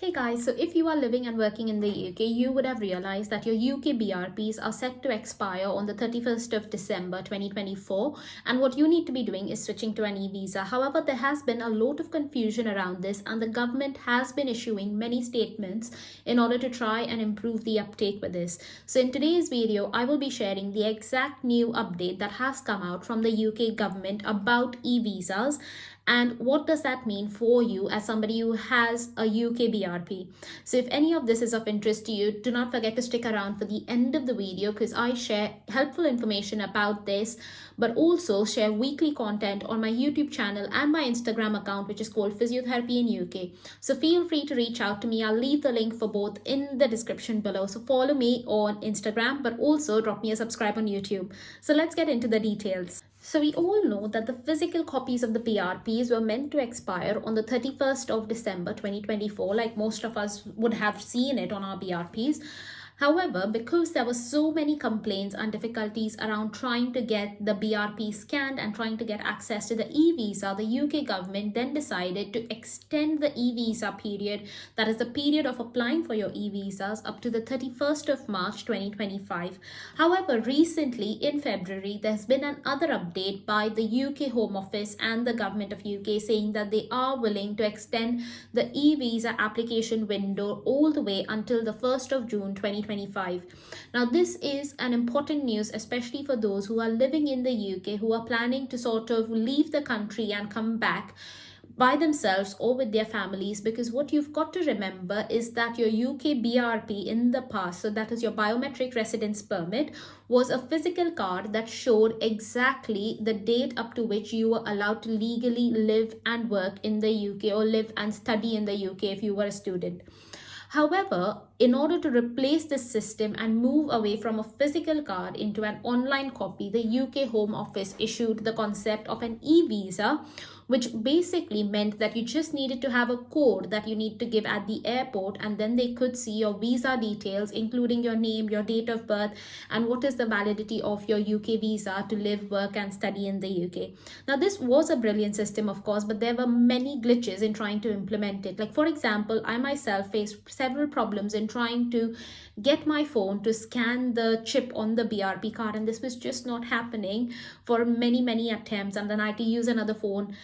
Hey guys, so if you are living and working in the UK, you would have realized that your UK BRPs are set to expire on the 31st of December 2024, and what you need to be doing is switching to an e-visa. However, there has been a lot of confusion around this, and the government has been issuing many statements in order to try and improve the uptake with this. So in today's video, I will be sharing the exact new update that has come out from the UK government about e-visas. And what does that mean for you as somebody who has a UK BRP? So if any of this is of interest to you, do not forget to stick around for the end of the video because I share helpful information about this, but also share weekly content on my YouTube channel and my Instagram account, which is called Physiotherapy in UK. So feel free to reach out to me. I'll leave the link for both in the description below. So follow me on Instagram, but also drop me a subscribe on YouTube. So let's get into the details. So we all know that the physical copies of the BRPs were meant to expire on the 31st of December 2024, like most of us would have seen it on our BRPs. However, because there were so many complaints and difficulties around trying to get the BRP scanned and trying to get access to the e-visa, the UK government then decided to extend the e-visa period, that is the period of applying for your e-visas, up to the 31st of March 2025. However, recently in February, there's been another update by the UK Home Office and the government of UK saying that they are willing to extend the e-visa application window all the way until the 1st of June 2025. Now, this is an important news, especially for those who are living in the UK, who are planning to sort of leave the country and come back by themselves or with their families, because what you've got to remember is that your UK BRP in the past, so that is your biometric residence permit, was a physical card that showed exactly the date up to which you were allowed to legally live and work in the UK or live and study in the UK if you were a student. However, in order to replace this system and move away from a physical card into an online copy, the UK Home Office issued the concept of an e-visa, which basically meant that you just needed to have a code that you need to give at the airport, and then they could see your visa details, including your name, your date of birth, and what is the validity of your UK visa to live, work, and study in the UK. Now, this was a brilliant system, of course, but there were many glitches in trying to implement it. Like, for example, I myself faced several problems in trying to get my phone to scan the chip on the BRP card, and this was just not happening for many attempts, and then I had to use another phone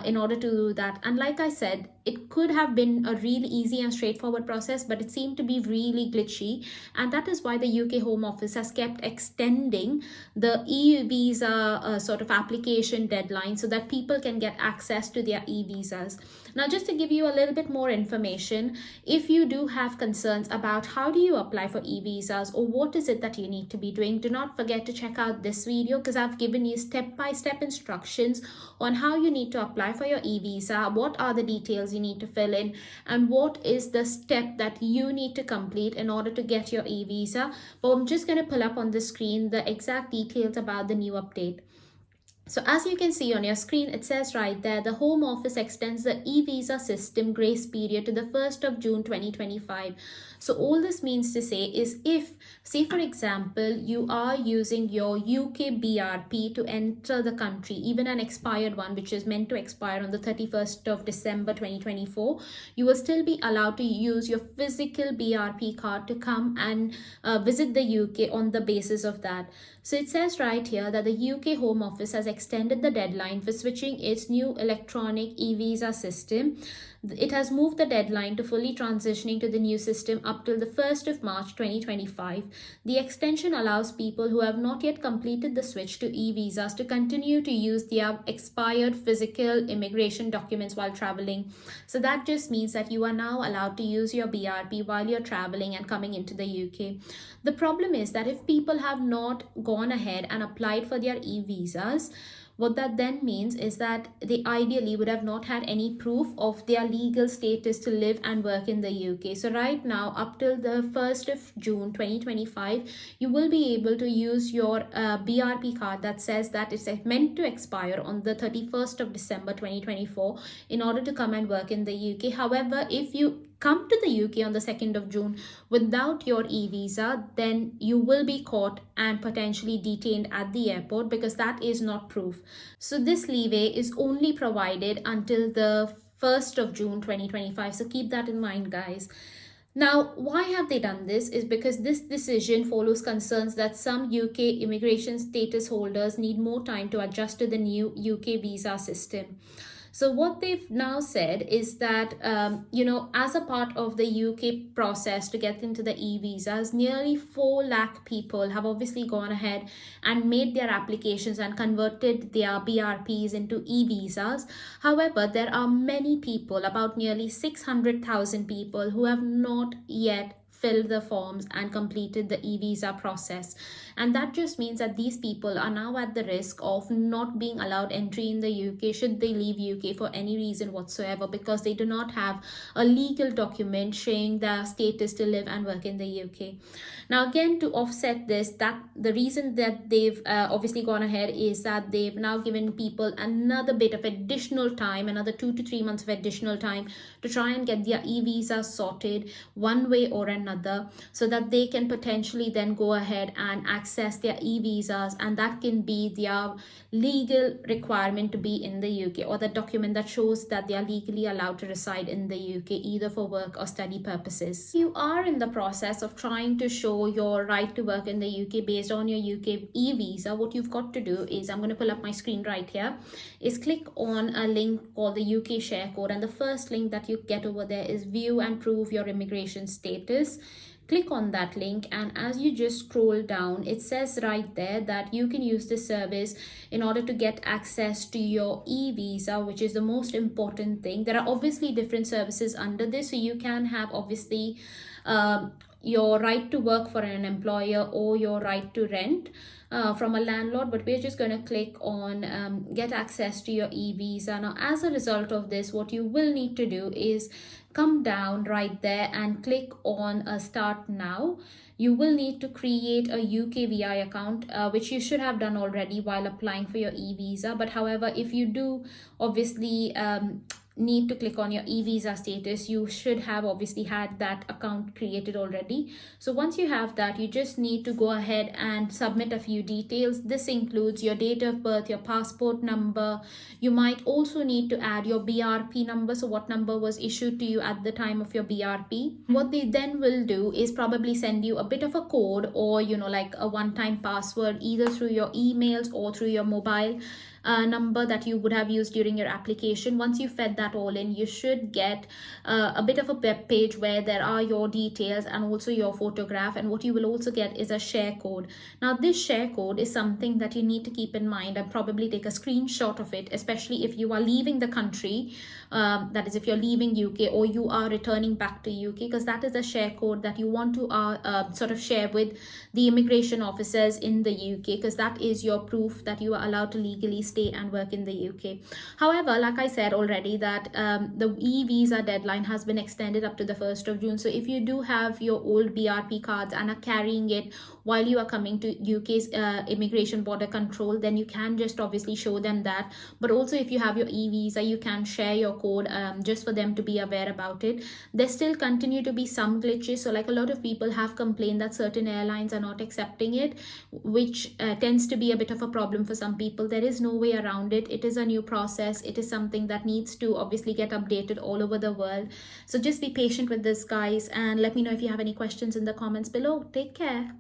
in order to do that. And like I said, it could have been a really easy and straightforward process, but it seemed to be really glitchy, and that is why the UK Home Office has kept extending the e-visa sort of application deadline so that people can get access to their e-visas. Now, just to give you a little bit more information, if you do have concerns about how do you apply for e-visas or what is it that you need to be doing, do not forget to check out this video because I've given you step-by-step instructions on how you need to apply for your e-visa, what are the details you need to fill in, and what is the step that you need to complete in order to get your e-visa. But I'm just going to pull up on the screen the exact details about the new update. So as you can see on your screen, it says right there, the Home Office extends the e-visa system grace period to the 1st of June 2025. So all this means to say is if, say for example, you are using your UK BRP to enter the country, even an expired one, which is meant to expire on the 31st of December 2024, you will still be allowed to use your physical BRP card to come and visit the UK on the basis of that. So it says right here that the UK Home Office has extended the deadline for switching its new electronic e-visa system. It has moved the deadline to fully transitioning to the new system up till the 1st of March 2025. The extension allows people who have not yet completed the switch to e-visas to continue to use their expired physical immigration documents while traveling. So that just means that you are now allowed to use your BRP while you're traveling and coming into the UK. The problem is that if people have not gone ahead and applied for their e-visas, what that then means is that they ideally would have not had any proof of their legal status to live and work in the UK. So right now, up till the 1st of June 2025, you will be able to use your BRP card that says that it's meant to expire on the 31st of December 2024 in order to come and work in the UK. However, if you come to the UK on the 2nd of June without your e-visa, then you will be caught and potentially detained at the airport because that is not proof. So this leeway is only provided until the 1st of June 2025. So keep that in mind, guys. Now, why have they done this? Is because this decision follows concerns that some UK immigration status holders need more time to adjust to the new UK visa system. So what they've now said is that, as a part of the UK process to get into the e-visas, nearly 4 lakh people have obviously gone ahead and made their applications and converted their BRPs into e-visas. However, there are many people, about nearly 600,000 people, who have not yet filled the forms and completed the e-visa process, and that just means that these people are now at the risk of not being allowed entry in the UK should they leave UK for any reason whatsoever, because they do not have a legal document showing their status to live and work in the UK. Now again, to offset this, that the reason that they've obviously gone ahead is that they've now given people another bit of additional time, another 2 to 3 months of additional time to try and get their e-visa sorted one way or another, so that they can potentially then go ahead and access their e-visas, and that can be their legal requirement to be in the UK, or the document that shows that they are legally allowed to reside in the UK, either for work or study purposes. You are in the process of trying to show your right to work in the UK based on your UK e-visa. What you've got to do is, I'm going to pull up my screen right here, is click on a link called the UK share code, and the first link that you get over there is view and prove your immigration status. Click on that link, and as you just scroll down, it says right there that you can use this service in order to get access to your e-visa, which is the most important thing. There are obviously different services under this, so you can have obviously your right to work for an employer or your right to rent from a landlord, but we're just going to click on get access to your e-visa. Now, as a result of this, what you will need to do is come down right there and click on start now. You will need to create a UK VI account, which you should have done already while applying for your e-visa. But however, if you do obviously need to click on your e-visa status, you should have obviously had that account created already. So once you have that, you just need to go ahead and submit a few details. This includes your date of birth, your passport number. You might also need to add your BRP number, so what number was issued to you at the time of your BRP. What they then will do is probably send you a bit of a code, or like a one-time password, either through your emails or through your mobile number that you would have used during your application. Once you fed that all in, you should get a bit of a web page where there are your details and also your photograph, and what you will also get is a share code. Now this share code is something that you need to keep in mind and probably take a screenshot of it, especially if you are leaving the country, that is if you're leaving UK or you are returning back to UK, because that is a share code that you want to sort of share with the immigration officers in the UK, because that is your proof that you are allowed to legally stay and work in the UK. However, like I said already, that the e-visa deadline has been extended up to the 1st of June. So if you do have your old BRP cards and are carrying it while you are coming to UK's immigration border control, then you can just obviously show them that. But also if you have your e-visa, you can share your code just for them to be aware about it. There still continue to be some glitches. So like a lot of people have complained that certain airlines are not accepting it, which tends to be a bit of a problem for some people. There is no way around it. It is a new process. It is something that needs to obviously get updated all over the world. So just be patient with this, guys, and let me know if you have any questions in the comments below. Take care.